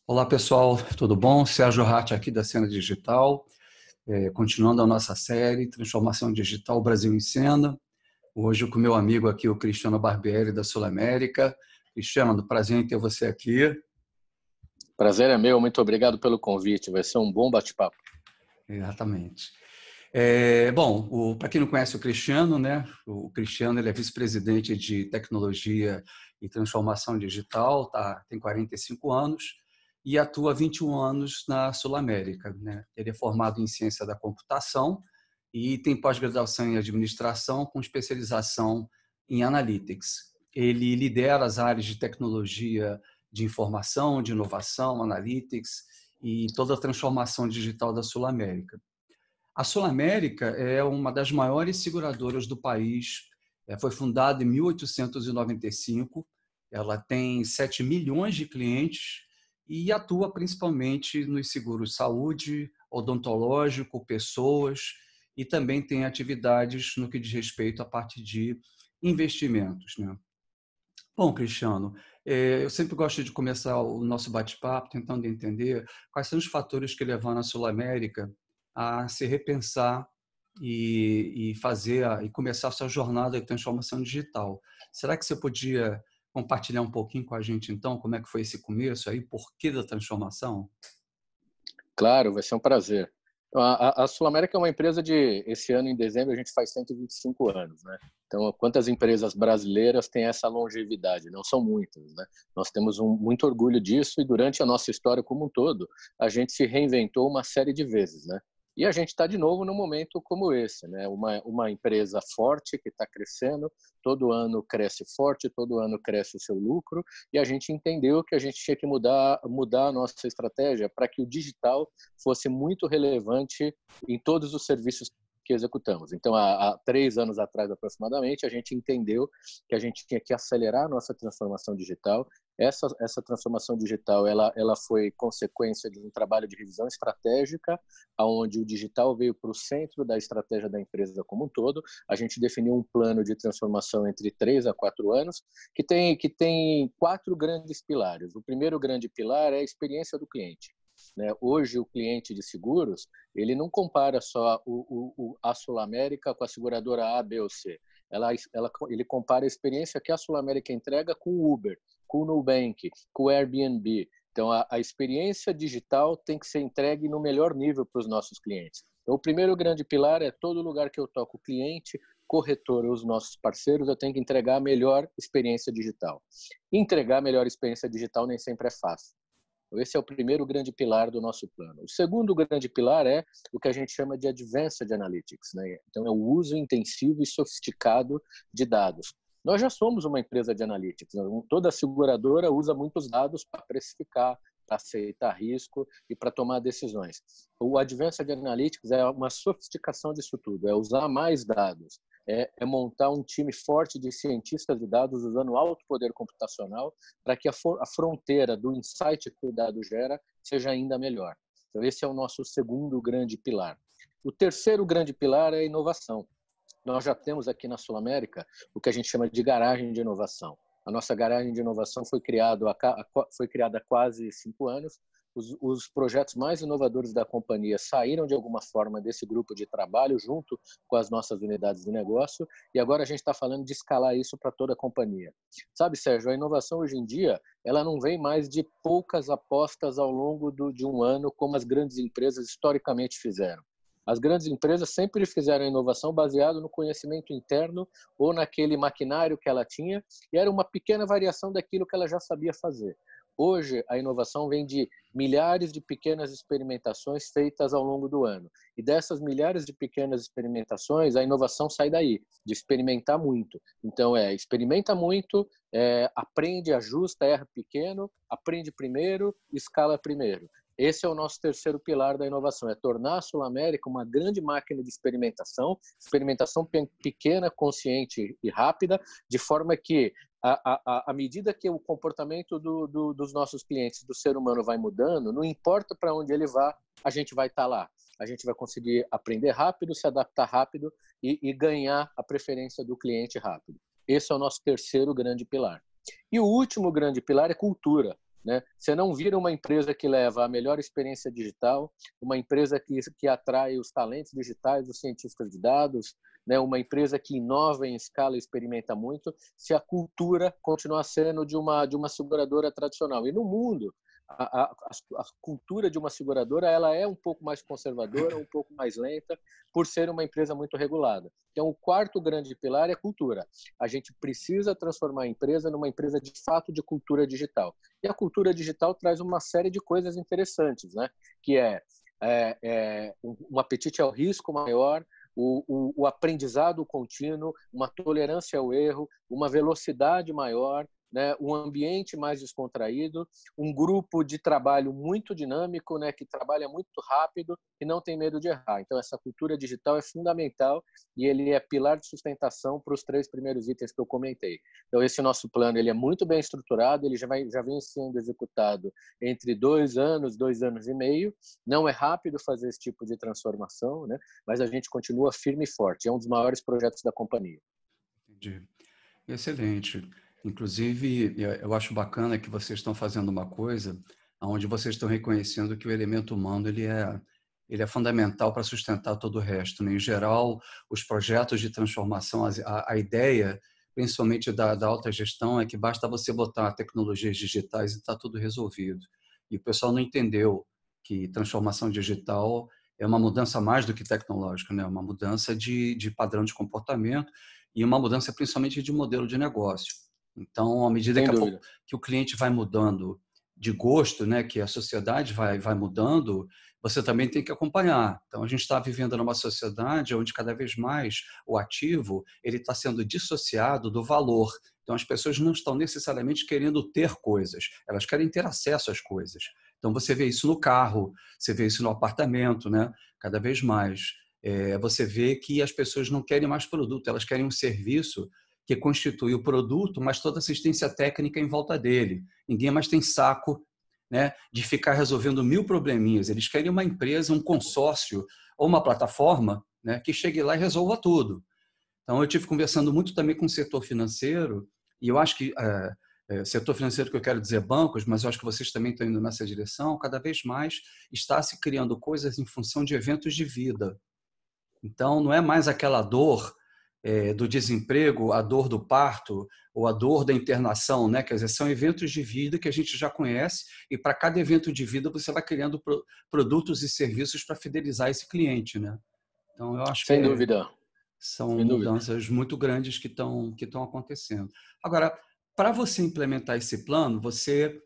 Olá, pessoal, tudo bom? Sérgio Hart aqui da Cena Digital, continuando a nossa série Transformação Digital Brasil em Cena. Hoje com meu amigo aqui, o Cristiano Barbieri, da Sul América. Cristiano, prazer em ter você aqui. Prazer é meu, muito obrigado pelo convite, vai ser um bom bate-papo. Exatamente. Para quem não conhece o Cristiano, né? O Cristiano ele é vice-presidente de tecnologia e transformação digital, tá? Tem 45 anos e atua há 21 anos na Sul América, né? Ele é formado em ciência da computação e tem pós-graduação em administração com especialização em analytics. Ele lidera as áreas de tecnologia de informação, de inovação, analytics e toda a transformação digital da Sul América. A Sul América é uma das maiores seguradoras do país. Foi fundada em 1895. Ela tem 7 milhões de clientes e atua principalmente nos seguros saúde, odontológico, pessoas e também tem atividades no que diz respeito à parte de investimentos, né? Bom, Cristiano, eu sempre gosto de começar o nosso bate-papo tentando entender quais são os fatores que levaram a Sul América a se repensar e começar a sua jornada de transformação digital. Será que você podia compartilhar um pouquinho com a gente, então, como é que foi esse começo aí, por que da transformação? Claro, vai ser um prazer. A Sul América é uma empresa esse ano em dezembro a gente faz 125 anos, né? Então, quantas empresas brasileiras têm essa longevidade? Não são muitas, né? Nós temos muito orgulho disso e durante a nossa história como um todo, a gente se reinventou uma série de vezes, né? E a gente está de novo num momento como esse, né? Uma empresa forte que está crescendo, todo ano cresce forte, todo ano cresce o seu lucro, e a gente entendeu que a gente tinha que mudar a nossa estratégia para que o digital fosse muito relevante em todos os serviços que executamos. Então, há 3 anos atrás, aproximadamente, a gente entendeu que a gente tinha que acelerar a nossa transformação digital. Essa transformação digital ela foi consequência de um trabalho de revisão estratégica, onde o digital veio para o centro da estratégia da empresa como um todo. A gente definiu um plano de transformação entre 3 a 4 anos, que tem 4 grandes pilares. O primeiro grande pilar é a experiência do cliente, né? Hoje, o cliente de seguros, ele não compara só a Sul América com a seguradora A, B ou C. Ele compara a experiência que a Sul América entrega com o Uber, com o Nubank, com o Airbnb. Então, a experiência digital tem que ser entregue no melhor nível para os nossos clientes. Então, o primeiro grande pilar é todo lugar que eu toco o cliente, corretor, os nossos parceiros, eu tenho que entregar a melhor experiência digital. Entregar a melhor experiência digital nem sempre é fácil. Esse é o primeiro grande pilar do nosso plano. O segundo grande pilar é o que a gente chama de Advanced Analytics, né? Então, é o uso intensivo e sofisticado de dados. Nós já somos uma empresa de analytics, né? Toda seguradora usa muitos dados para precificar, para aceitar risco e para tomar decisões. O Advanced Analytics é uma sofisticação disso tudo, é usar mais dados, é montar um time forte de cientistas de dados usando alto poder computacional para que a fronteira do insight que o dado gera seja ainda melhor. Então, esse é o nosso segundo grande pilar. O terceiro grande pilar é a inovação. Nós já temos aqui na Sul América o que a gente chama de garagem de inovação. A nossa garagem de inovação foi criada há quase 5 anos. Os projetos mais inovadores da companhia saíram de alguma forma desse grupo de trabalho junto com as nossas unidades de negócio e agora a gente está falando de escalar isso para toda a companhia. Sabe, Sérgio, a inovação hoje em dia ela não vem mais de poucas apostas ao longo de um ano como as grandes empresas historicamente fizeram. As grandes empresas sempre fizeram a inovação baseado no conhecimento interno ou naquele maquinário que ela tinha e era uma pequena variação daquilo que ela já sabia fazer. Hoje, a inovação vem de milhares de pequenas experimentações feitas ao longo do ano. E dessas milhares de pequenas experimentações, a inovação sai daí, de experimentar muito. Então, experimenta muito, aprende, ajusta, erra pequeno, aprende primeiro, escala primeiro. Esse é o nosso terceiro pilar da inovação, é tornar a Sul América uma grande máquina de experimentação pequena, consciente e rápida, de forma que, à medida que o comportamento dos nossos clientes, do ser humano vai mudando, não importa para onde ele vá, a gente vai estar lá. A gente vai conseguir aprender rápido, se adaptar rápido e ganhar a preferência do cliente rápido. Esse é o nosso terceiro grande pilar. E o último grande pilar é cultura. né? Você não vira uma empresa que leva a melhor experiência digital, uma empresa que atrai os talentos digitais, os cientistas de dados, né? Uma empresa que inova em escala e experimenta muito, se a cultura continuar sendo de uma seguradora tradicional. E no mundo, a cultura de uma seguradora ela é um pouco mais conservadora, um pouco mais lenta, por ser uma empresa muito regulada. Então, o quarto grande pilar é cultura. A gente precisa transformar a empresa numa empresa de fato de cultura digital. E a cultura digital traz uma série de coisas interessantes, né? Que um apetite ao risco maior, o aprendizado contínuo, uma tolerância ao erro, uma velocidade maior, né, um ambiente mais descontraído, um grupo de trabalho muito dinâmico, né, que trabalha muito rápido e não tem medo de errar. Então, essa cultura digital é fundamental e ele é pilar de sustentação para os 3 primeiros itens que eu comentei. Então, esse nosso plano ele é muito bem estruturado, ele já vem sendo executado entre 2 anos, 2 anos e meio. Não é rápido fazer esse tipo de transformação, né, mas a gente continua firme e forte. É um dos maiores projetos da companhia. Entendi. Excelente. Inclusive, eu acho bacana que vocês estão fazendo uma coisa onde vocês estão reconhecendo que o elemento humano ele é fundamental para sustentar todo o resto, né? Em geral, os projetos de transformação, a ideia, principalmente da alta gestão, é que basta você botar tecnologias digitais e está tudo resolvido. E o pessoal não entendeu que transformação digital é uma mudança mais do que tecnológica, né? Uma mudança de padrão de comportamento e uma mudança principalmente de modelo de negócio. Então, à medida Sem dúvida. que o cliente vai mudando de gosto, né, que a sociedade vai mudando, você também tem que acompanhar. Então, a gente está vivendo numa sociedade onde cada vez mais o ativo ele está sendo dissociado do valor. Então, as pessoas não estão necessariamente querendo ter coisas, elas querem ter acesso às coisas. Então, você vê isso no carro, você vê isso no apartamento, né? Cada vez mais. Você vê que as pessoas não querem mais produto, elas querem um serviço que constitui o produto, mas toda assistência técnica em volta dele. Ninguém mais tem saco, né, de ficar resolvendo 1000 probleminhas. Eles querem uma empresa, um consórcio ou uma plataforma, né, que chegue lá e resolva tudo. Então, eu tive conversando muito também com o setor financeiro, e eu acho que setor financeiro que eu quero dizer bancos, mas eu acho que vocês também estão indo nessa direção, cada vez mais está se criando coisas em função de eventos de vida. Então, não é mais aquela dor do desemprego, a dor do parto ou a dor da internação, né? Quer dizer, são eventos de vida que a gente já conhece e para cada evento de vida você vai criando produtos e serviços para fidelizar esse cliente, né? Então, eu acho que Sem dúvida. são Sem dúvida. mudanças muito grandes que estão acontecendo. Agora, para você implementar esse plano, você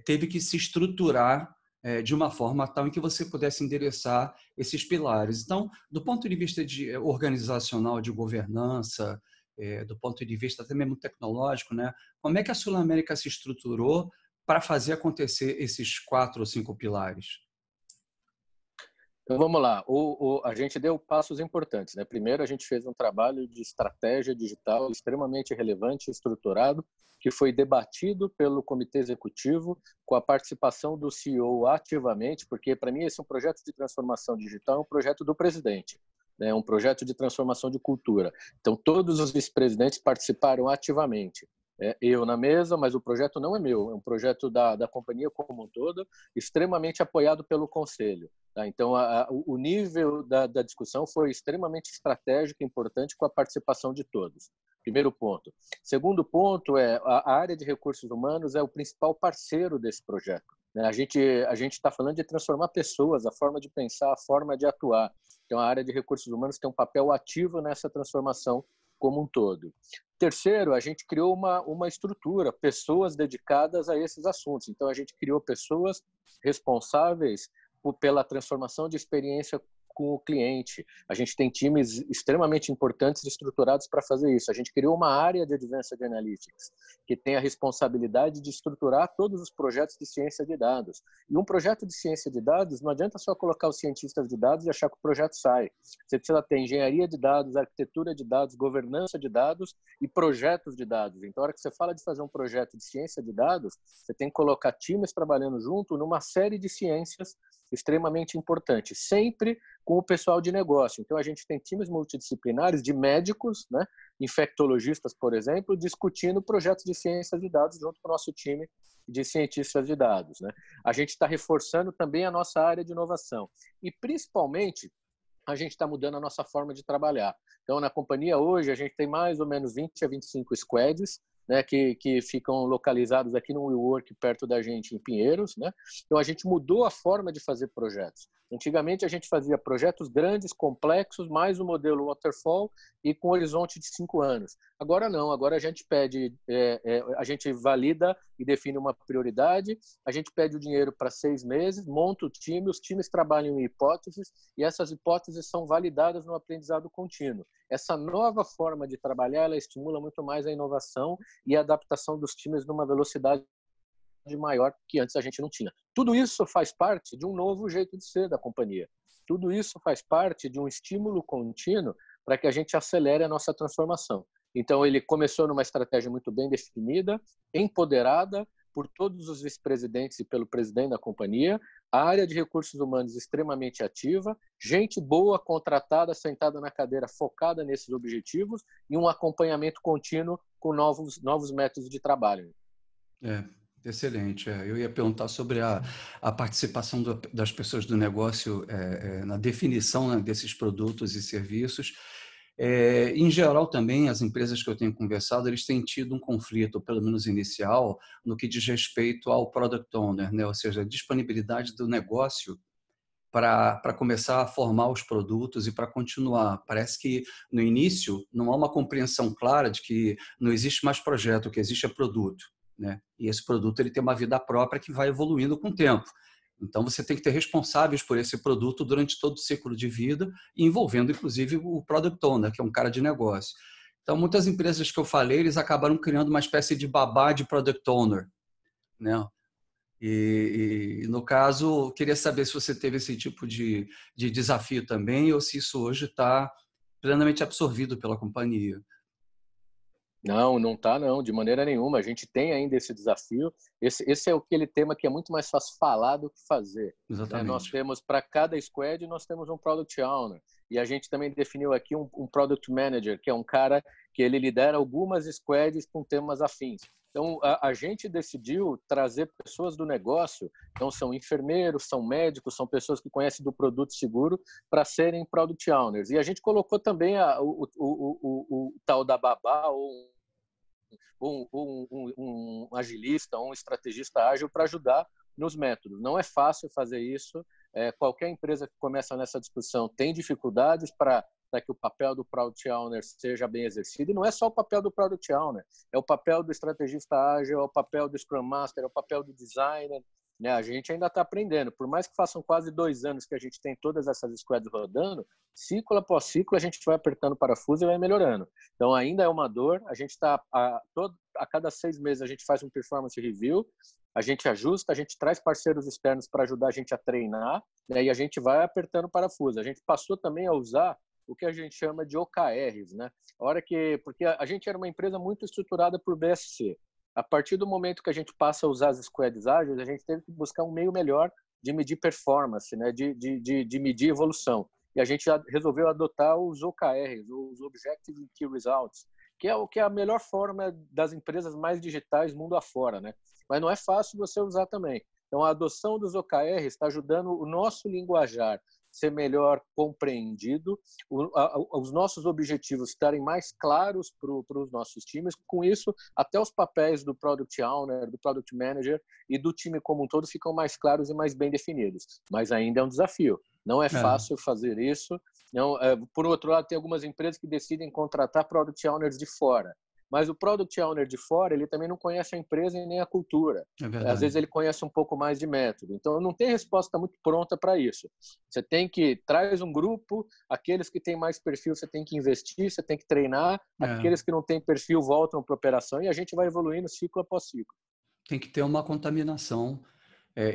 teve que se estruturar de uma forma tal em que você pudesse endereçar esses pilares. Então, do ponto de vista organizacional, de governança, do ponto de vista até mesmo tecnológico, né? Como é que a Sul América se estruturou para fazer acontecer esses 4 ou 5 pilares? Então, vamos lá. A gente deu passos importantes, né? Primeiro, a gente fez um trabalho de estratégia digital extremamente relevante e estruturado, que foi debatido pelo comitê executivo, com a participação do CEO ativamente, porque, para mim, esse é um projeto de transformação digital, é um projeto do presidente, né? Um projeto de transformação de cultura. Então, todos os vice-presidentes participaram ativamente. Eu na mesa, mas o projeto não é meu, é um projeto da companhia como um todo, extremamente apoiado pelo conselho. Tá? Então, o nível da discussão foi extremamente estratégico e importante com a participação de todos. Primeiro ponto. Segundo ponto a área de recursos humanos é o principal parceiro desse projeto. Né? A gente está falando de transformar pessoas, a forma de pensar, a forma de atuar. Então, a área de recursos humanos tem um papel ativo nessa transformação como um todo. Terceiro, a gente criou uma estrutura, pessoas dedicadas a esses assuntos. Então, a gente criou pessoas responsáveis pela transformação de experiência com o cliente. A gente tem times extremamente importantes e estruturados para fazer isso. A gente criou uma área de Advanced Analytics, que tem a responsabilidade de estruturar todos os projetos de ciência de dados. E um projeto de ciência de dados, não adianta só colocar os cientistas de dados e achar que o projeto sai. Você precisa ter engenharia de dados, arquitetura de dados, governança de dados e projetos de dados. Então, a hora que você fala de fazer um projeto de ciência de dados, você tem que colocar times trabalhando junto numa série de ciências extremamente importante, sempre com o pessoal de negócio. Então, a gente tem times multidisciplinares de médicos, né, infectologistas, por exemplo, discutindo projetos de ciências de dados junto com o nosso time de cientistas de dados, né? A gente está reforçando também a nossa área de inovação e, principalmente, a gente está mudando a nossa forma de trabalhar. Então, na companhia hoje, a gente tem mais ou menos 20 a 25 squads, né, que ficam localizados aqui no WeWork, perto da gente, em Pinheiros, né? Então, a gente mudou a forma de fazer projetos. Antigamente, a gente fazia projetos grandes, complexos, mais o modelo waterfall e com horizonte de 5 anos. Agora não, agora a gente pede, a gente valida e define uma prioridade, a gente pede o dinheiro para 6 meses, monta o time, os times trabalham em hipóteses e essas hipóteses são validadas no aprendizado contínuo. Essa nova forma de trabalhar, ela estimula muito mais a inovação e a adaptação dos times numa velocidade maior que antes a gente não tinha. Tudo isso faz parte de um novo jeito de ser da companhia. Tudo isso faz parte de um estímulo contínuo para que a gente acelere a nossa transformação. Então, ele começou numa estratégia muito bem definida, empoderada por todos os vice-presidentes e pelo presidente da companhia, a área de recursos humanos extremamente ativa, gente boa, contratada, sentada na cadeira, focada nesses objetivos e um acompanhamento contínuo com novos métodos de trabalho. Excelente. Eu ia perguntar sobre a participação das pessoas do negócio na definição, né, desses produtos e serviços. Em geral, também, as empresas que eu tenho conversado, eles têm tido um conflito, pelo menos inicial, no que diz respeito ao Product Owner, né? Ou seja, a disponibilidade do negócio para começar a formar os produtos e para continuar. Parece que, no início, não há uma compreensão clara de que não existe mais projeto, o que existe é produto, né? E esse produto ele tem uma vida própria que vai evoluindo com o tempo. Então, você tem que ter responsáveis por esse produto durante todo o ciclo de vida, envolvendo, inclusive, o Product Owner, que é um cara de negócio. Então, muitas empresas que eu falei, eles acabaram criando uma espécie de babá de Product Owner, né? E no caso, eu queria saber se você teve esse tipo de desafio também ou se isso hoje está plenamente absorvido pela companhia. Não está, não, de maneira nenhuma. A gente tem ainda esse desafio. Esse é aquele tema que é muito mais fácil falar do que fazer. Né? Nós Exatamente. temos, para cada squad, nós temos um Product Owner. E a gente também definiu aqui um Product Manager, que é um cara que ele lidera algumas squads com temas afins. Então, a gente decidiu trazer pessoas do negócio, então são enfermeiros, são médicos, são pessoas que conhecem do produto seguro, para serem Product Owners. E a gente colocou também o tal da babá, ou um agilista, um estrategista ágil para ajudar nos métodos. Não é fácil fazer isso. Qualquer empresa que começa nessa discussão tem dificuldades para que o papel do Product Owner seja bem exercido. E não é só o papel do Product Owner, é o papel do estrategista ágil, é o papel do Scrum Master, é o papel do designer. Né? A gente ainda está aprendendo. Por mais que façam quase 2 anos que a gente tem todas essas squads rodando, ciclo após ciclo a gente vai apertando parafuso e vai melhorando. Então ainda é uma dor. A gente está a cada 6 meses a gente faz um performance review, a gente ajusta, a gente traz parceiros externos para ajudar a gente a treinar, né? E a gente vai apertando parafuso. A gente passou também a usar o que a gente chama de OKRs, né? Porque a gente era uma empresa muito estruturada por BSC. A partir do momento que a gente passa a usar as squads ágeis, a gente teve que buscar um meio melhor de medir performance, né? de medir evolução. E a gente resolveu adotar os OKRs, os Objective Key Results, que é a melhor forma das empresas mais digitais mundo afora, né? Mas não é fácil você usar também. Então, a adoção dos OKRs está ajudando o nosso linguajar ser melhor compreendido, os nossos objetivos estarem mais claros para os nossos times. Com isso, até os papéis do Product Owner, do Product Manager e do time como um todo ficam mais claros e mais bem definidos. Mas ainda é um desafio. Não é fácil fazer isso. Não, por outro lado, tem algumas empresas que decidem contratar Product Owners de fora. Mas o Product Owner de fora, ele também não conhece a empresa e nem a cultura. Às vezes ele conhece um pouco mais de método. Então, não tem resposta muito pronta para isso. Você tem que traz um grupo, aqueles que têm mais perfil você tem que investir, você tem que treinar, aqueles que não têm perfil voltam para a operação e a gente vai evoluindo ciclo após ciclo. Tem que ter uma contaminação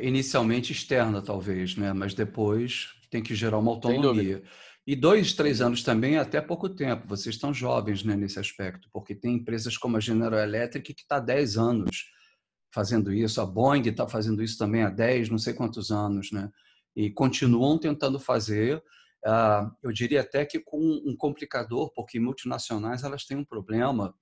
inicialmente externa, talvez, né? Mas depois tem que gerar uma autonomia. E 2, 3 anos também é até pouco tempo. Vocês estão jovens, né, nesse aspecto, porque tem empresas como a General Electric que está há 10 anos fazendo isso. A Boeing está fazendo isso também há 10, não sei quantos anos, né? e continuam tentando fazer. Eu diria até que com um complicador, porque multinacionais elas têm um problema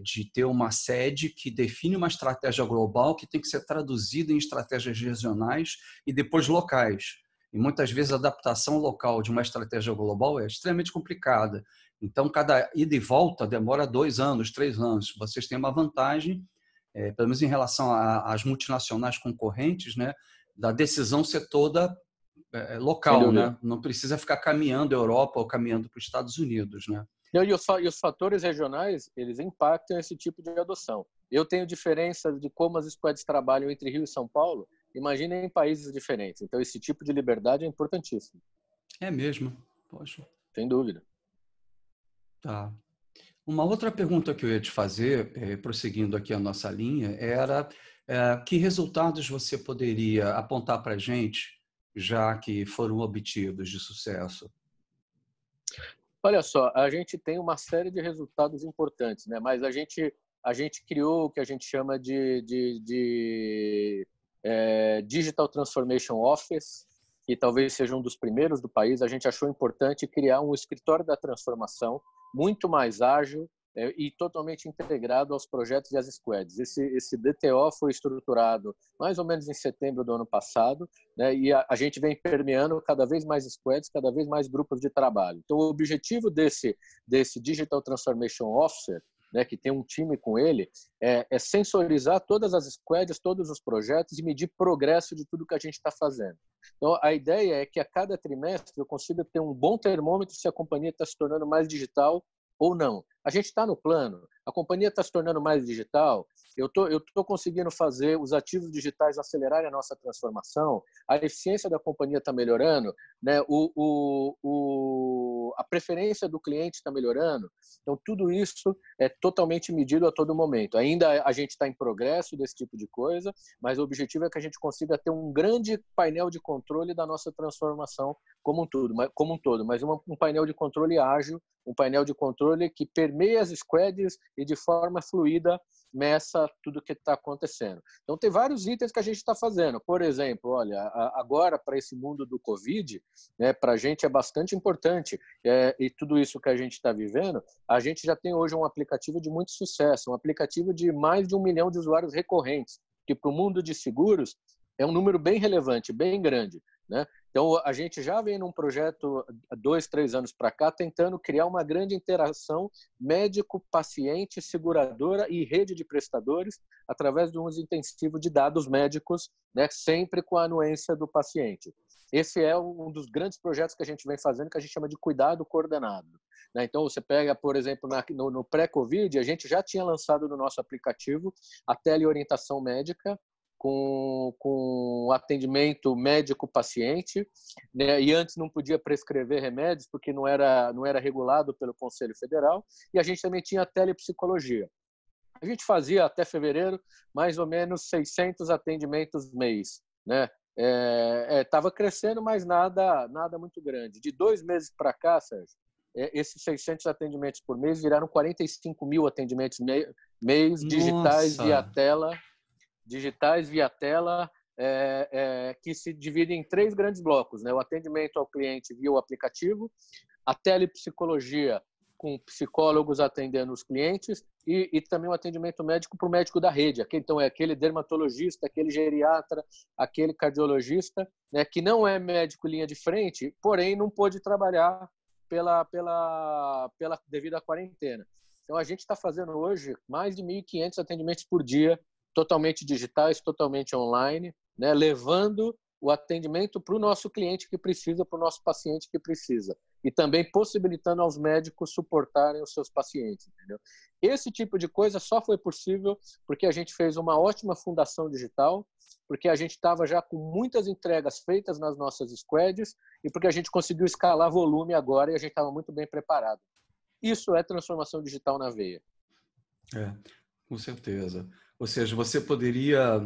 de ter uma sede que define uma estratégia global que tem que ser traduzida em estratégias regionais e depois locais. E muitas vezes a adaptação local de uma estratégia global é extremamente complicada. Então, cada ida e volta demora 2 anos, 3 anos. Vocês têm uma vantagem, pelo menos em relação às multinacionais concorrentes, né, da decisão ser toda Sem local, dúvida. né? Não precisa ficar caminhando a Europa ou caminhando para os Estados Unidos, né? E os fatores regionais, eles impactam esse tipo de adoção. Eu tenho diferenças de como as squads trabalham entre Rio e São Paulo, imagina em países diferentes. Então, esse tipo de liberdade é importantíssimo. É mesmo? Poxa. Sem dúvida. Tá. Uma outra pergunta que eu ia te fazer, prosseguindo aqui a nossa linha, era que resultados você poderia apontar para a gente, já que foram obtidos de sucesso? Olha só, a gente tem uma série de resultados importantes, né? Mas a gente criou o que a gente chama de Digital Transformation Office, que talvez seja um dos primeiros do país. A gente achou importante criar um escritório da transformação muito mais ágil e totalmente integrado aos projetos e às squads. Esse DTO foi estruturado mais ou menos em setembro do ano passado, né? E a gente vem permeando cada vez mais squads, cada vez mais grupos de trabalho. Então, o objetivo desse Digital Transformation Officer, né, que tem um time com ele, é sensorizar todas as squads, todos os projetos e medir progresso de tudo que a gente está fazendo. Então, a ideia é que a cada trimestre eu consiga ter um bom termômetro se a companhia está se tornando mais digital ou não. A gente está no plano, a companhia está se tornando mais digital, eu tô conseguindo fazer os ativos digitais acelerarem a nossa transformação, a eficiência da companhia está melhorando, né? A preferência do cliente está melhorando. Então, tudo isso é totalmente medido a todo momento. Ainda a gente está em progresso desse tipo de coisa, mas o objetivo é que a gente consiga ter um grande painel de controle da nossa transformação como um todo, mas um painel de controle ágil, um painel de controle que permeia as squads e de forma fluida meça tudo o que está acontecendo. Então, tem vários itens que a gente está fazendo. Por exemplo, olha, agora para esse mundo do Covid, né, para a gente é bastante importante e tudo isso que a gente está vivendo, a gente já tem hoje um aplicativo de muito sucesso, um aplicativo de mais de 1 milhão de usuários recorrentes, que para o mundo de seguros é um número bem relevante, bem grande, né? Então, a gente já vem num projeto há 2, 3 anos para cá, tentando criar uma grande interação médico, paciente, seguradora e rede de prestadores através de um uso intensivo de dados médicos, né, sempre com a anuência do paciente. Esse é um dos grandes projetos que a gente vem fazendo, que a gente chama de cuidado coordenado. Né? Então, você pega, por exemplo, no pré-Covid, a gente já tinha lançado no nosso aplicativo a teleorientação médica, com atendimento médico-paciente, né? E antes não podia prescrever remédios porque não era regulado pelo Conselho Federal, e a gente também tinha a telepsicologia. A gente fazia até fevereiro mais ou menos 600 atendimentos mês, né? Estava crescendo, mas nada muito grande. De 2 meses para cá, Sérgio, esses 600 atendimentos por mês viraram 45 mil atendimentos mês digitais via tela, que se dividem em 3 grandes blocos, né? O atendimento ao cliente via o aplicativo, a telepsicologia com psicólogos atendendo os clientes e também o atendimento médico para o médico da rede. Então, é aquele dermatologista, aquele geriatra, aquele cardiologista, né, que não é médico linha de frente, porém não pôde trabalhar devido à quarentena. Então, a gente está fazendo hoje mais de 1.500 atendimentos por dia, totalmente digitais, totalmente online, né? Levando o atendimento para o nosso cliente que precisa, para o nosso paciente que precisa. E também possibilitando aos médicos suportarem os seus pacientes. Entendeu? Esse tipo de coisa só foi possível porque a gente fez uma ótima fundação digital, porque a gente estava já com muitas entregas feitas nas nossas squads e porque a gente conseguiu escalar volume agora e a gente estava muito bem preparado. Isso é transformação digital na veia. Com certeza. Ou seja, você poderia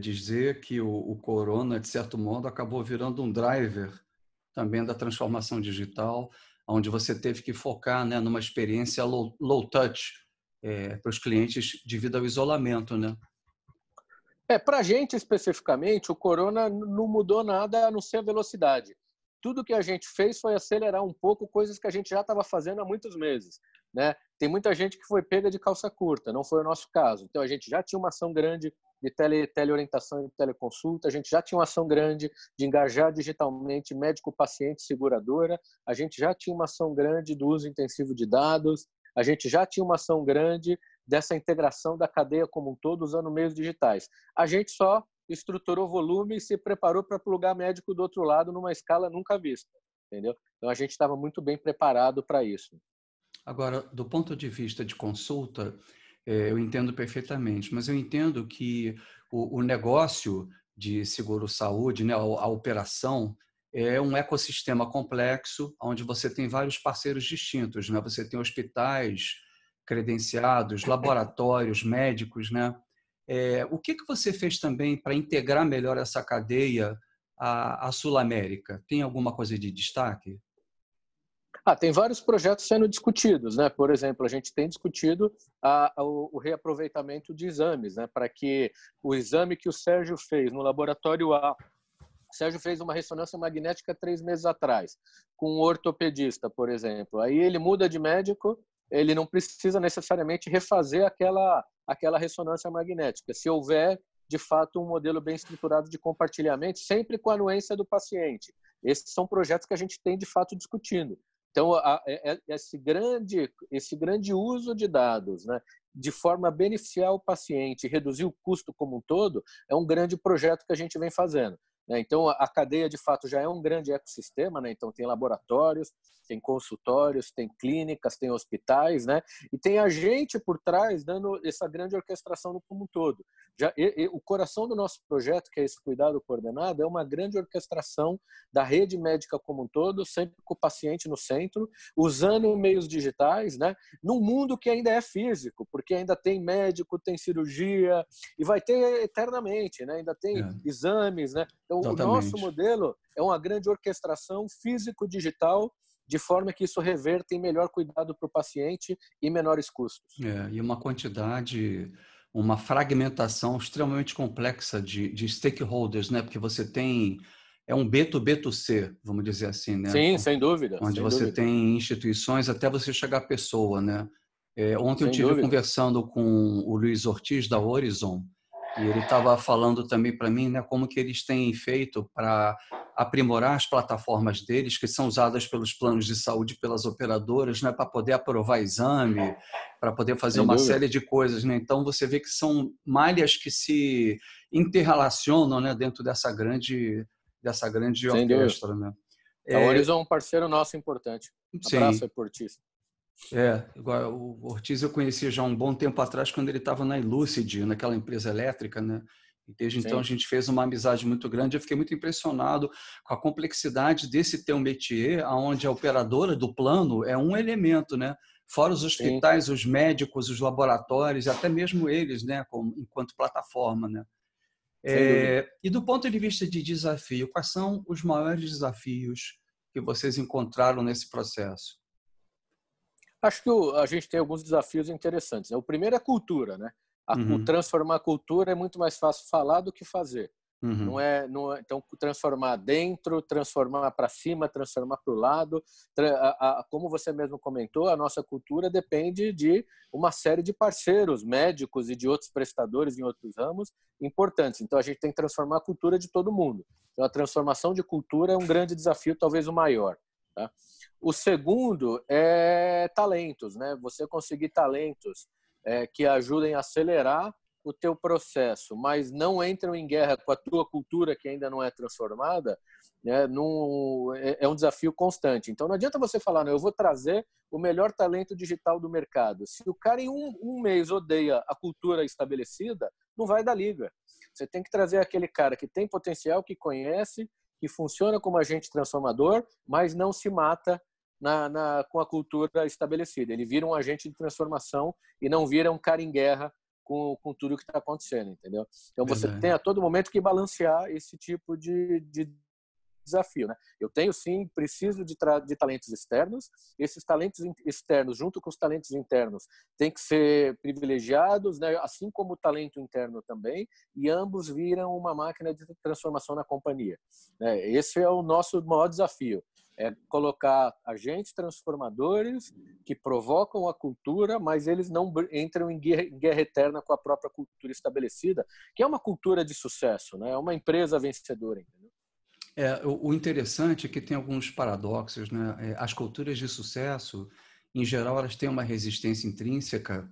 dizer que o corona, de certo modo, acabou virando um driver também da transformação digital, onde você teve que focar, né, numa experiência low touch para os clientes devido ao isolamento, né? Para a gente especificamente, o corona não mudou nada a não ser a velocidade. Tudo que a gente fez foi acelerar um pouco coisas que a gente já estava fazendo há muitos meses, né? Tem muita gente que foi pega de calça curta, não foi o nosso caso. Então, a gente já tinha uma ação grande de teleorientação e teleconsulta, a gente já tinha uma ação grande de engajar digitalmente médico, paciente, seguradora, a gente já tinha uma ação grande do uso intensivo de dados, a gente já tinha uma ação grande dessa integração da cadeia como um todo usando meios digitais. A gente só estruturou volume e se preparou para plugar médico do outro lado numa escala nunca vista, entendeu? Então a gente estava muito bem preparado para isso. Agora, do ponto de vista de consulta, eu entendo perfeitamente, mas eu entendo que o negócio de seguro-saúde, né, a operação, é um ecossistema complexo, onde você tem vários parceiros distintos, né? Você tem hospitais credenciados, laboratórios, médicos, né? O que você fez também para integrar melhor essa cadeia à Sul-América? Tem alguma coisa de destaque? Tem vários projetos sendo discutidos, né? Por exemplo, a gente tem discutido o reaproveitamento de exames, né? Para que o exame que o Sérgio fez no laboratório A, o Sérgio fez uma ressonância magnética 3 meses atrás, com um ortopedista, por exemplo. Aí ele muda de médico, ele não precisa necessariamente refazer aquela ressonância magnética. Se houver, de fato, um modelo bem estruturado de compartilhamento, sempre com a anuência do paciente. Esses são projetos que a gente tem, de fato, discutindo. Então, esse grande uso de dados, né, de forma a beneficiar o paciente, reduzir o custo como um todo, é um grande projeto que a gente vem fazendo. Então, a cadeia, de fato, já é um grande ecossistema, né? Então, tem laboratórios, tem consultórios, tem clínicas, tem hospitais, né? E tem a gente por trás dando essa grande orquestração no como um todo. O coração do nosso projeto, que é esse cuidado coordenado, é uma grande orquestração da rede médica como um todo, sempre com o paciente no centro, usando meios digitais, né? Num mundo que ainda é físico, porque ainda tem médico, tem cirurgia, e vai ter eternamente, né? Ainda tem exames, né? Então, o nosso modelo é uma grande orquestração físico-digital, de forma que isso reverta em melhor cuidado para o paciente e menores custos. E uma quantidade, uma fragmentação extremamente complexa de stakeholders, né? Porque você tem, um B2B2C, vamos dizer assim, né? Sim, sem dúvida. Onde sem você dúvida. tem instituições até você chegar à pessoa, né? Ontem eu Sem estive dúvida. conversando com o Luiz Ortiz, da Horizon, e ele estava falando também para mim, né, como que eles têm feito para aprimorar as plataformas deles, que são usadas pelos planos de saúde, pelas operadoras, né, para poder aprovar exame, para poder fazer Sem uma dúvida. série de coisas, né? Então você vê que são malhas que se interrelacionam, né, dentro dessa grande Sem dúvida. orquestra, né? A Horizon é um parceiro nosso importante. Abraço Sim. aí, Ortiz. Agora, o Ortiz eu conhecia já há um bom tempo atrás, quando ele estava na Ilucid, naquela empresa elétrica, né? E desde então a Sim. gente fez uma amizade muito grande. Eu fiquei muito impressionado com a complexidade desse teu métier, onde a operadora do plano é um elemento, né? Fora os hospitais, os médicos, os laboratórios, até mesmo eles, né? Enquanto plataforma, né? Sem dúvida. E do ponto de vista de desafio, quais são os maiores desafios que vocês encontraram nesse processo? Acho que a gente tem alguns desafios interessantes, né? O primeiro é a cultura, né? Uhum. Transformar a cultura é muito mais fácil falar do que fazer. Uhum. Então, transformar dentro, transformar para cima, transformar para o lado. Como você mesmo comentou, a nossa cultura depende de uma série de parceiros, médicos e de outros prestadores em outros ramos importantes. Então, a gente tem que transformar a cultura de todo mundo. Então, a transformação de cultura é um grande desafio, talvez o maior. Tá? O segundo é talentos, né? Você conseguir talentos que ajudem a acelerar o teu processo, mas não entram em guerra com a tua cultura que ainda não é transformada, né? É um desafio constante. Então não adianta você falar, não, eu vou trazer o melhor talento digital do mercado. Se o cara em um mês odeia a cultura estabelecida, não vai dar liga. Você tem que trazer aquele cara que tem potencial, que conhece, que funciona como agente transformador, mas não se mata com a cultura estabelecida. Ele vira um agente de transformação e não vira um cara em guerra com tudo o que está acontecendo, entendeu? Então você tem Verdade. a todo momento que balancear esse tipo de desafio, né? Eu tenho sim, preciso de talentos externos. Esses talentos externos, junto com os talentos internos, têm que ser privilegiados, né? Assim como o talento interno também, e ambos viram uma máquina de transformação na companhia, né? Esse é o nosso maior desafio. É colocar agentes transformadores que provocam a cultura, mas eles não entram em guerra eterna com a própria cultura estabelecida, que é uma cultura de sucesso, né? É uma empresa vencedora, entendeu? O interessante é que tem alguns paradoxos, né? As culturas de sucesso, em geral, elas têm uma resistência intrínseca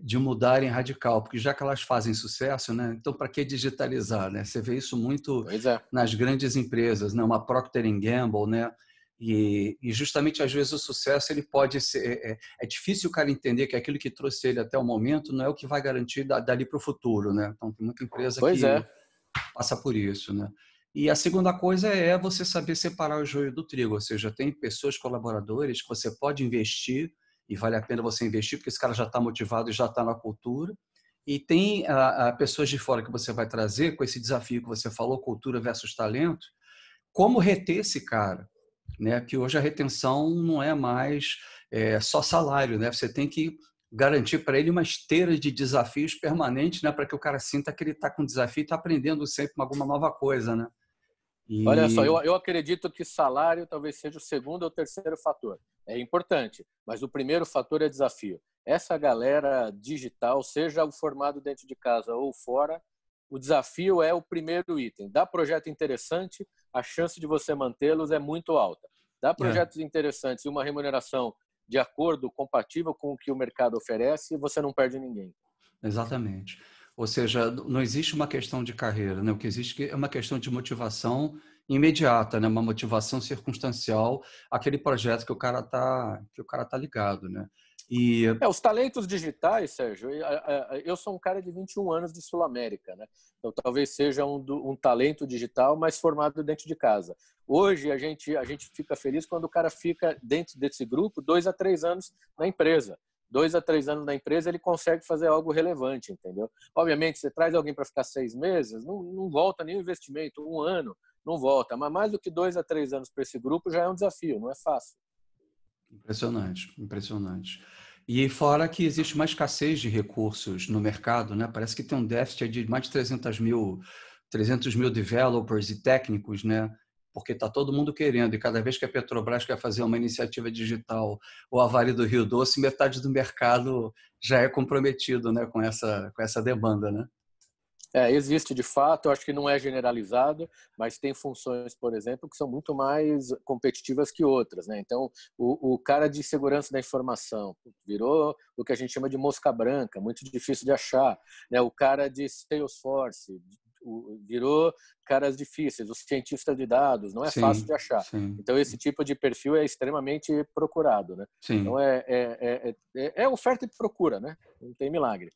de mudarem radical, porque já que elas fazem sucesso, né? Então, para que digitalizar, né? Você vê isso muito Pois é. nas grandes empresas, né? Uma Procter Gamble, né? E justamente, às vezes, o sucesso ele pode ser... É difícil o cara entender que aquilo que trouxe ele até o momento não é o que vai garantir dali para o futuro, né? Então, tem muita empresa Pois que é. passa por isso, né? E a segunda coisa é você saber separar o joio do trigo, ou seja, tem pessoas, colaboradores que você pode investir e vale a pena você investir porque esse cara já está motivado e já está na cultura. E tem pessoas de fora que você vai trazer com esse desafio que você falou, cultura versus talento, como reter esse cara, né? Que hoje a retenção não é mais só salário, né? Você tem que garantir para ele uma esteira de desafios permanentes, né? Para que o cara sinta que ele está com desafio e está aprendendo sempre alguma nova coisa, né? Olha só, E eu acredito que salário talvez seja o segundo ou terceiro fator. É importante, mas o primeiro fator é desafio. Essa galera digital, seja o formado dentro de casa ou fora, o desafio é o primeiro item. Dá projeto interessante, a chance de você mantê-los é muito alta. Dá é, projetos interessantes e uma remuneração de acordo, compatível com o que o mercado oferece, você não perde ninguém. exatamente. Ou seja, não existe uma questão de carreira, né? O que existe é uma questão de motivação imediata, né? Uma motivação circunstancial, aquele projeto que o cara tá ligado, né? E Os talentos digitais, Sérgio, eu sou um cara de 21 anos de Sul-América, né? Então talvez seja um talento digital, mas formado dentro de casa. Hoje a gente fica feliz quando o cara fica dentro desse grupo 2 a 3 anos na empresa. 2 a 3 anos na empresa, ele consegue fazer algo relevante, entendeu? Obviamente, você traz alguém para ficar 6 meses, não volta nenhum investimento, um ano, não volta. Mas mais do que 2 a 3 anos para esse grupo já é um desafio, não é fácil. impressionante, impressionante. E fora que existe uma escassez de recursos no mercado, né? Parece que tem um déficit de mais de 300 mil developers e técnicos, né? Porque está todo mundo querendo, e cada vez que a Petrobras quer fazer uma iniciativa digital ou a Vale do Rio Doce, metade do mercado já é comprometido, né? Com essa demanda, né? Existe de fato, eu acho que não é generalizado, mas tem funções, por exemplo, que são muito mais competitivas que outras, né? Então, o cara de segurança da informação virou o que a gente chama de mosca branca, muito difícil de achar, né? O cara de Salesforce virou caras difíceis, os cientistas de dados, não é fácil de Sim, achar. sim, Então, esse tipo de perfil é extremamente procurado, né? Então, sim. é oferta e procura, né? Não tem milagre.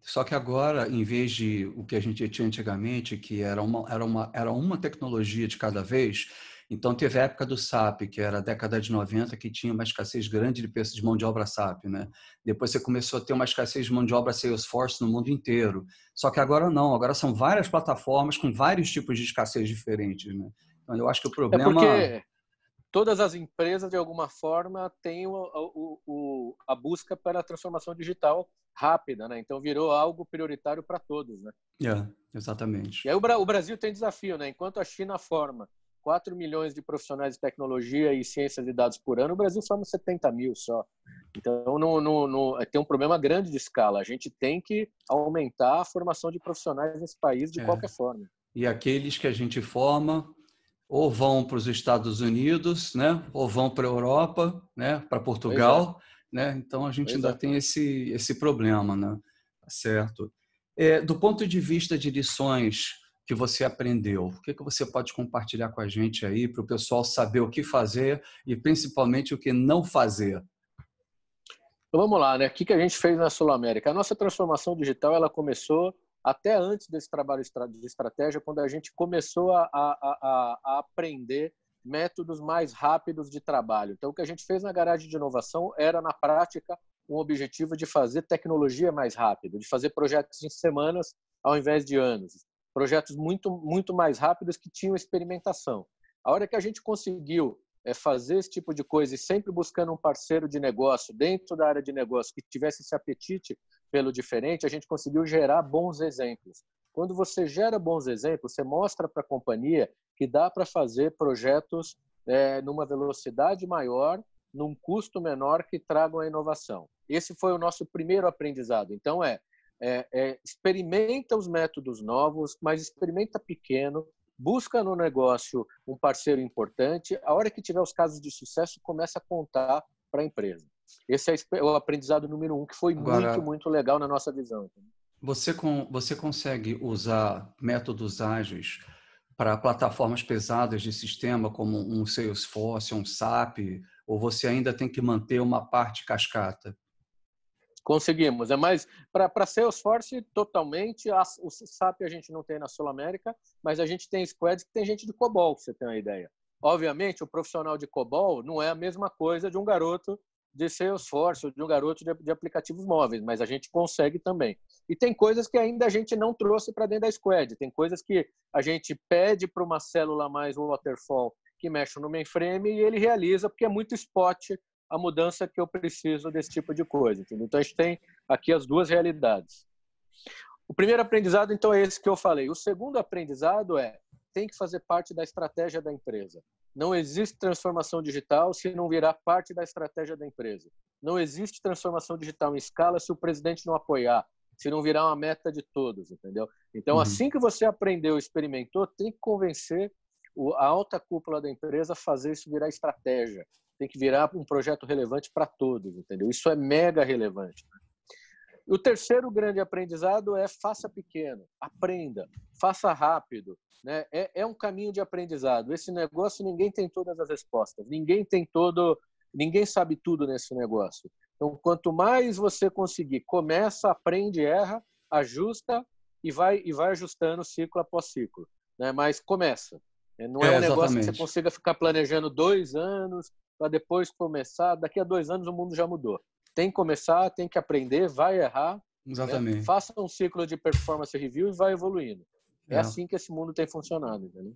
Só que agora, em vez de o que a gente tinha antigamente, que era uma tecnologia de cada vez, então teve a época do SAP, que era a década de 90, que tinha uma escassez grande de mão de obra SAP, né? Depois você começou a ter uma escassez de mão de obra Salesforce no mundo inteiro. Só que agora não, agora são várias plataformas com vários tipos de escassez diferentes, né? Então eu acho que o É problema... porque todas as empresas, de alguma forma, têm a busca pela transformação digital rápida, né? Então, virou algo prioritário para todos, né? Exatamente. E aí o Brasil tem desafio, né? Enquanto a China forma 4 milhões de profissionais de tecnologia e ciências de dados por ano, o Brasil forma 70 mil só. Então, tem um problema grande de escala. A gente tem que aumentar a formação de profissionais nesse país de É. qualquer forma. E aqueles que a gente forma ou vão para os Estados Unidos, né? Ou vão para a Europa, né? Para Pois é, Portugal, né? Então a gente pois ainda é. tem esse problema, né? Tá certo. Do ponto de vista de lições que você aprendeu, o que você pode compartilhar com a gente aí para o pessoal saber o que fazer e principalmente o que não fazer? Então vamos lá, né? O que a gente fez na Sul América? A nossa transformação digital ela começou até antes desse trabalho de estratégia, quando a gente começou a aprender métodos mais rápidos de trabalho. Então, o que a gente fez na garagem de inovação era, na prática, um objetivo de fazer tecnologia mais rápido, de fazer projetos em semanas ao invés de anos. projetos muito mais rápidos que tinham experimentação. A hora que a gente conseguiu fazer esse tipo de coisa e sempre buscando um parceiro de negócio dentro da área de negócio que tivesse esse apetite pelo diferente, a gente conseguiu gerar bons exemplos. Quando você gera bons exemplos, você mostra para a companhia que dá para fazer projetos numa velocidade maior, num custo menor, que tragam a inovação. Esse foi o nosso primeiro aprendizado. Então, experimenta os métodos novos, mas experimenta pequeno, busca no negócio um parceiro importante. A hora que tiver os casos de sucesso, começa a contar para a empresa. Esse é o aprendizado número 1, que foi Agora, muito legal na nossa visão. você consegue usar métodos ágeis para plataformas pesadas de sistema, como um Salesforce, um SAP, ou você ainda tem que manter uma parte cascata? Conseguimos. Mas para Salesforce, totalmente. O SAP a gente não tem na Sul América, mas a gente tem squads que tem gente de COBOL, para você ter uma ideia. Obviamente, o profissional de COBOL não é a mesma coisa de um garoto de Salesforce ou de um garoto de aplicativos móveis, mas a gente consegue também. E tem coisas que ainda a gente não trouxe para dentro da squad. Tem coisas que a gente pede para uma célula mais waterfall que mexe no mainframe e ele realiza, porque é muito spot a mudança que eu preciso desse tipo de coisa. Entendeu? Então, a gente tem aqui as duas realidades. O primeiro aprendizado, então, é esse que eu falei. O segundo aprendizado tem que fazer parte da estratégia da empresa. Não existe transformação digital se não virar parte da estratégia da empresa. Não existe transformação digital em escala se o presidente não apoiar, se não virar uma meta de todos, entendeu? Então, assim que você aprendeu, experimentou, tem que convencer a alta cúpula da empresa a fazer isso virar estratégia. Tem que virar um projeto relevante para todos, entendeu? Isso é mega relevante. O terceiro grande aprendizado faça pequeno, aprenda, faça rápido. Né? É um caminho de aprendizado. Esse negócio, ninguém tem todas as respostas, ninguém sabe tudo nesse negócio. Então, quanto mais você conseguir, começa, aprende, erra, ajusta e vai ajustando ciclo após ciclo. Né? Mas começa. Não é um negócio que você consiga ficar planejando 2 anos para depois começar. Daqui a 2 anos o mundo já mudou. Tem que começar, tem que aprender, vai errar. Exatamente. Né? Faça um ciclo de performance review e vai evoluindo. É assim que esse mundo tem funcionado. Entendeu?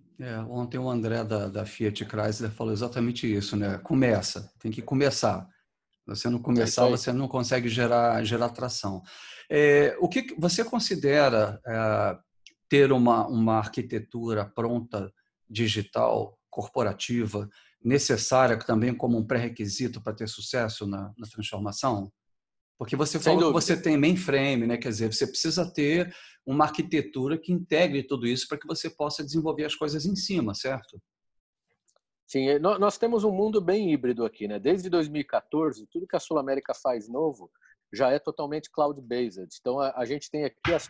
Ontem o André da Fiat Chrysler falou exatamente isso, né? Tem que começar. Se você não começar, você não consegue gerar tração. O que você considera ter uma arquitetura pronta, digital, corporativa, necessária também como um pré-requisito para ter sucesso na transformação? Porque você falou que você tem mainframe, né? Quer dizer, você precisa ter uma arquitetura que integre tudo isso para que você possa desenvolver as coisas em cima, certo? Sim, nós temos um mundo bem híbrido aqui, né? Desde 2014, tudo que a Sul América faz novo já é totalmente cloud-based. Então, a gente tem aqui as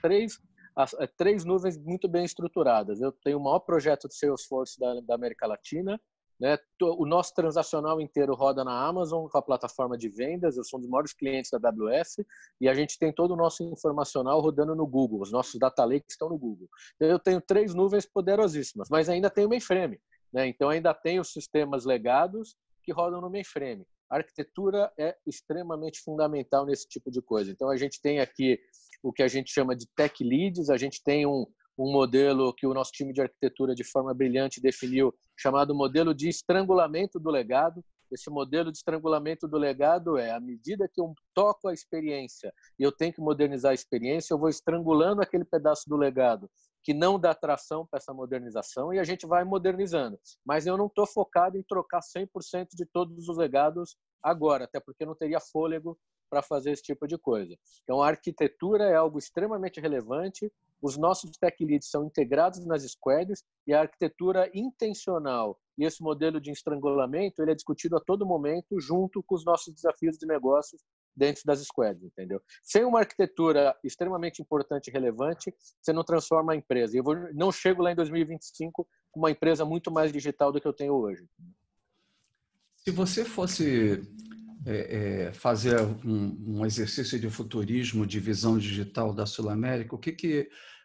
três nuvens muito bem estruturadas. Eu tenho o maior projeto de Salesforce da América Latina, né? O nosso transacional inteiro roda na Amazon, com a plataforma de vendas. Eu sou um dos maiores clientes da AWS e a gente tem todo o nosso informacional rodando no Google. Os nossos data lakes estão no Google. Eu tenho 3 nuvens poderosíssimas, mas ainda tenho mainframe. Né? Então, ainda tem os sistemas legados que rodam no mainframe. A arquitetura é extremamente fundamental nesse tipo de coisa. Então, a gente tem aqui o que a gente chama de tech leads, a gente tem um modelo que o nosso time de arquitetura, de forma brilhante, definiu, chamado modelo de estrangulamento do legado. Esse modelo de estrangulamento do legado à medida que eu toco a experiência e eu tenho que modernizar a experiência, eu vou estrangulando aquele pedaço do legado que não dá tração para essa modernização e a gente vai modernizando. Mas eu não estou focado em trocar 100% de todos os legados agora, até porque eu não teria fôlego para fazer esse tipo de coisa. Então, a arquitetura é algo extremamente relevante, os nossos tech leads são integrados nas squads e a arquitetura intencional e esse modelo de estrangulamento ele é discutido a todo momento junto com os nossos desafios de negócios dentro das squads, entendeu? Sem uma arquitetura extremamente importante e relevante, você não transforma a empresa. Eu não chego lá em 2025 com uma empresa muito mais digital do que eu tenho hoje. Se você fosse fazer um exercício de futurismo, de visão digital da Sul América,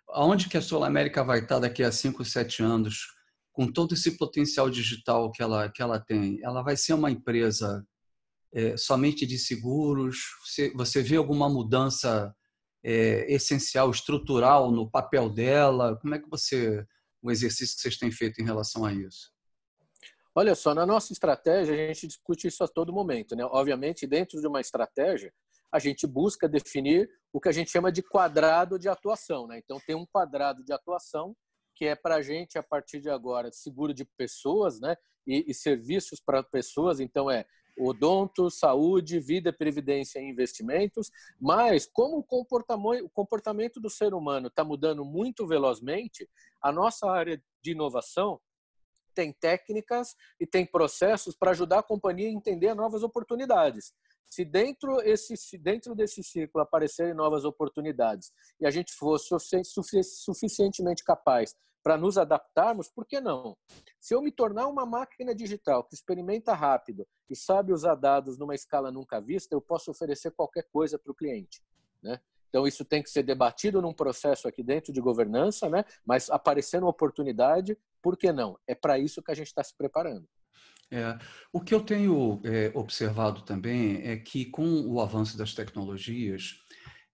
aonde que a Sul América vai estar daqui a 5, 7 anos, com todo esse potencial digital que ela tem? Ela vai ser uma empresa somente de seguros? Você vê alguma mudança essencial, estrutural no papel dela? Como é que o exercício que vocês têm feito em relação a isso? Olha só, na nossa estratégia, a gente discute isso a todo momento, né? Obviamente, dentro de uma estratégia, a gente busca definir o que a gente chama de quadrado de atuação, né? Então, tem um quadrado de atuação que é para a gente, a partir de agora, seguro de pessoas, né? E serviços para pessoas. Então, odonto, saúde, vida, previdência e investimentos. Mas, como o comportamento do ser humano está mudando muito velozmente, a nossa área de inovação tem técnicas e tem processos para ajudar a companhia a entender novas oportunidades. Se dentro desse ciclo aparecerem novas oportunidades e a gente for suficientemente capaz para nos adaptarmos, por que não? Se eu me tornar uma máquina digital que experimenta rápido e sabe usar dados numa escala nunca vista, eu posso oferecer qualquer coisa para o cliente, né? Então, isso tem que ser debatido num processo aqui dentro de governança, né? Mas aparecendo uma oportunidade, por que não? É para isso que a gente está se preparando. O que eu tenho observado também é que, com o avanço das tecnologias,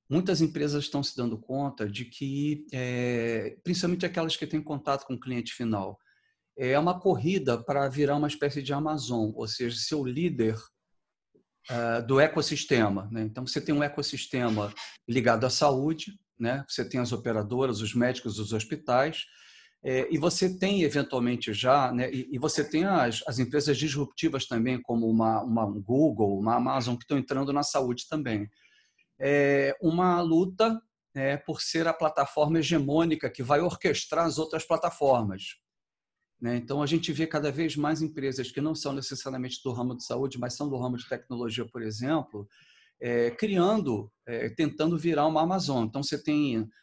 muitas empresas estão se dando conta de que, principalmente aquelas que têm contato com o cliente final, é uma corrida para virar uma espécie de Amazon, ou seja, ser o líder do ecossistema, né? Então, você tem um ecossistema ligado à saúde, né? Você tem as operadoras, os médicos, os hospitais, e você tem, eventualmente, já, né? E você tem as empresas disruptivas também, como uma Google, uma Amazon, que estão entrando na saúde também. Uma luta, por ser a plataforma hegemônica que vai orquestrar as outras plataformas, né? Então, a gente vê cada vez mais empresas que não são necessariamente do ramo de saúde, mas são do ramo de tecnologia, por exemplo, tentando virar uma Amazon. Então,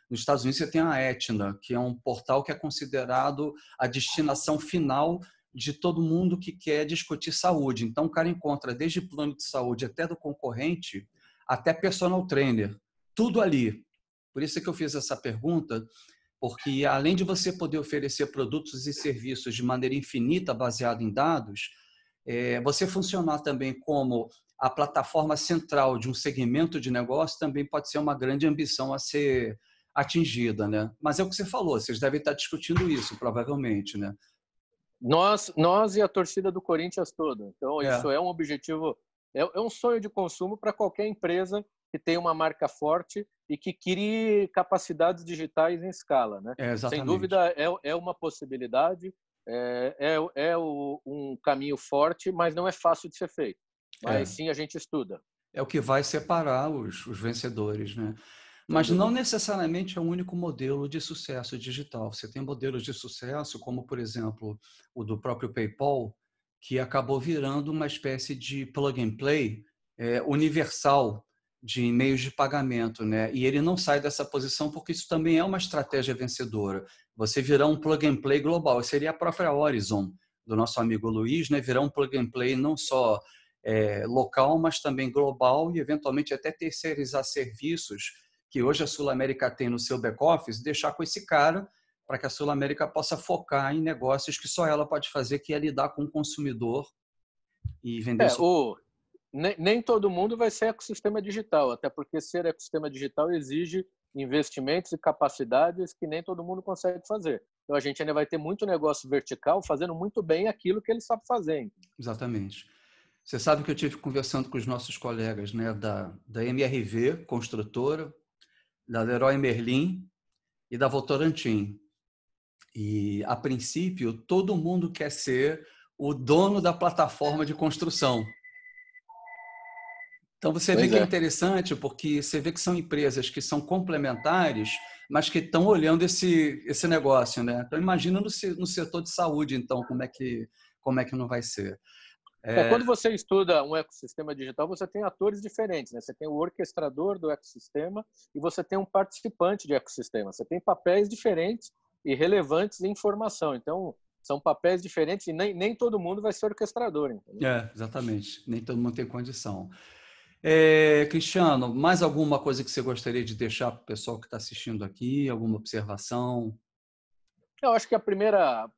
nos Estados Unidos, você tem a Aetna, que é um portal que é considerado a destinação final de todo mundo que quer discutir saúde. Então, o cara encontra desde plano de saúde até do concorrente, até personal trainer, tudo ali. Por isso é que eu fiz essa pergunta, porque além de você poder oferecer produtos e serviços de maneira infinita, baseado em dados, você funcionar também como a plataforma central de um segmento de negócio também pode ser uma grande ambição a ser atingida, né? Mas é o que você falou, vocês devem estar discutindo isso, provavelmente, né? Nós e a torcida do Corinthians toda. Então, É, isso é um objetivo, é um sonho de consumo para qualquer empresa que tenha uma marca forte e que crie capacidades digitais em escala, né? Sem exatamente. dúvida, é uma possibilidade, um caminho forte, mas não é fácil de ser feito. Mas É, sim, a gente estuda, é o que vai separar os vencedores, né? sem Mas não dúvida. necessariamente é o único modelo de sucesso digital. Você tem modelos de sucesso, como, por exemplo, o do próprio PayPal, que acabou virando uma espécie de plug and play universal de meios de pagamento, né? E ele não sai dessa posição porque isso também é uma estratégia vencedora. Você virar um plug and play global. Seria a própria Horizon, do nosso amigo Luiz, né? Virar um plug and play não só local, mas também global e, eventualmente, até terceirizar serviços que hoje a Sul América tem no seu back-office, deixar com esse cara para que a Sul América possa focar em negócios que só ela pode fazer, que é lidar com o consumidor e vender o É, seu... o, nem todo mundo vai ser ecossistema digital, até porque ser ecossistema digital exige investimentos e capacidades que nem todo mundo consegue fazer. Então, a gente ainda vai ter muito negócio vertical fazendo muito bem aquilo que ele sabe fazer. Exatamente. Você sabe que eu tive conversando com os nossos colegas, né, da MRV, construtora, da Leroy Merlin e da Votorantim. E, a princípio, todo mundo quer ser o dono da plataforma de construção. Então, você vê Pois que é é. interessante, porque você vê que são empresas que são complementares, mas que estão olhando esse negócio, né? Então, imagina no setor de saúde, então, como é que não vai ser. Quando você estuda um ecossistema digital, você tem atores diferentes, né? Você tem o orquestrador do ecossistema e você tem um participante de ecossistema. Você tem papéis diferentes e relevantes em informação. Então, são papéis diferentes e nem todo mundo vai ser orquestrador, entendeu? Exatamente. Nem todo mundo tem condição. Cristiano, mais alguma coisa que você gostaria de deixar para o pessoal que está assistindo aqui? Alguma observação? Eu acho que a primeira,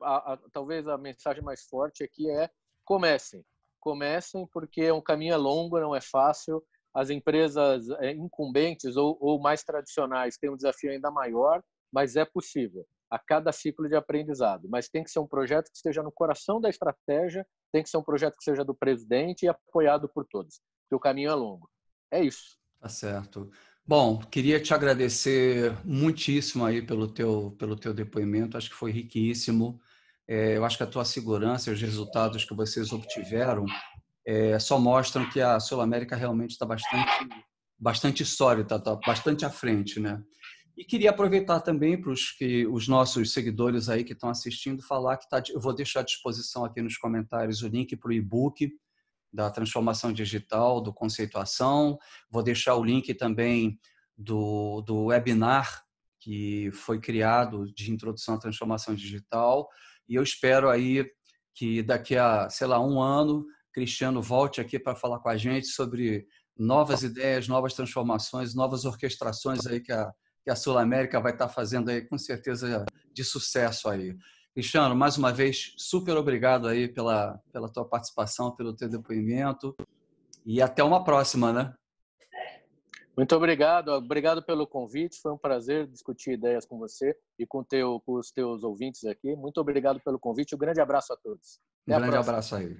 talvez a mensagem mais forte aqui é comecem. Comecem porque o caminho é longo, não é fácil. as empresas incumbentes ou mais tradicionais têm um desafio ainda maior, mas é possível a cada ciclo de aprendizado. Mas tem que ser um projeto que esteja no coração da estratégia, tem que ser um projeto que seja do presidente e apoiado por todos, porque o caminho é longo. É isso. Tá certo. Bom, queria te agradecer muitíssimo aí pelo teu depoimento, acho que foi riquíssimo. Eu acho que a tua segurança e os resultados que vocês obtiveram só mostram que a Sul América realmente está bastante sólida, está bastante à frente, né? E queria aproveitar também para os nossos seguidores aí que estão assistindo falar que eu vou deixar à disposição aqui nos comentários o link para o e-book da transformação digital, do conceituação. Vou deixar o link também do webinar que foi criado de introdução à transformação digital. E eu espero aí que daqui a, sei lá, um ano, Cristiano volte aqui para falar com a gente sobre novas ideias, novas transformações, novas orquestrações aí que a Sul América vai estar fazendo aí com certeza de sucesso aí. Cristiano, mais uma vez, super obrigado aí pela tua participação, pelo teu depoimento e até uma próxima, né? Muito obrigado, obrigado pelo convite, foi um prazer discutir ideias com você e com os teus ouvintes aqui. Muito obrigado pelo convite, um grande abraço a todos. Um grande abraço aí.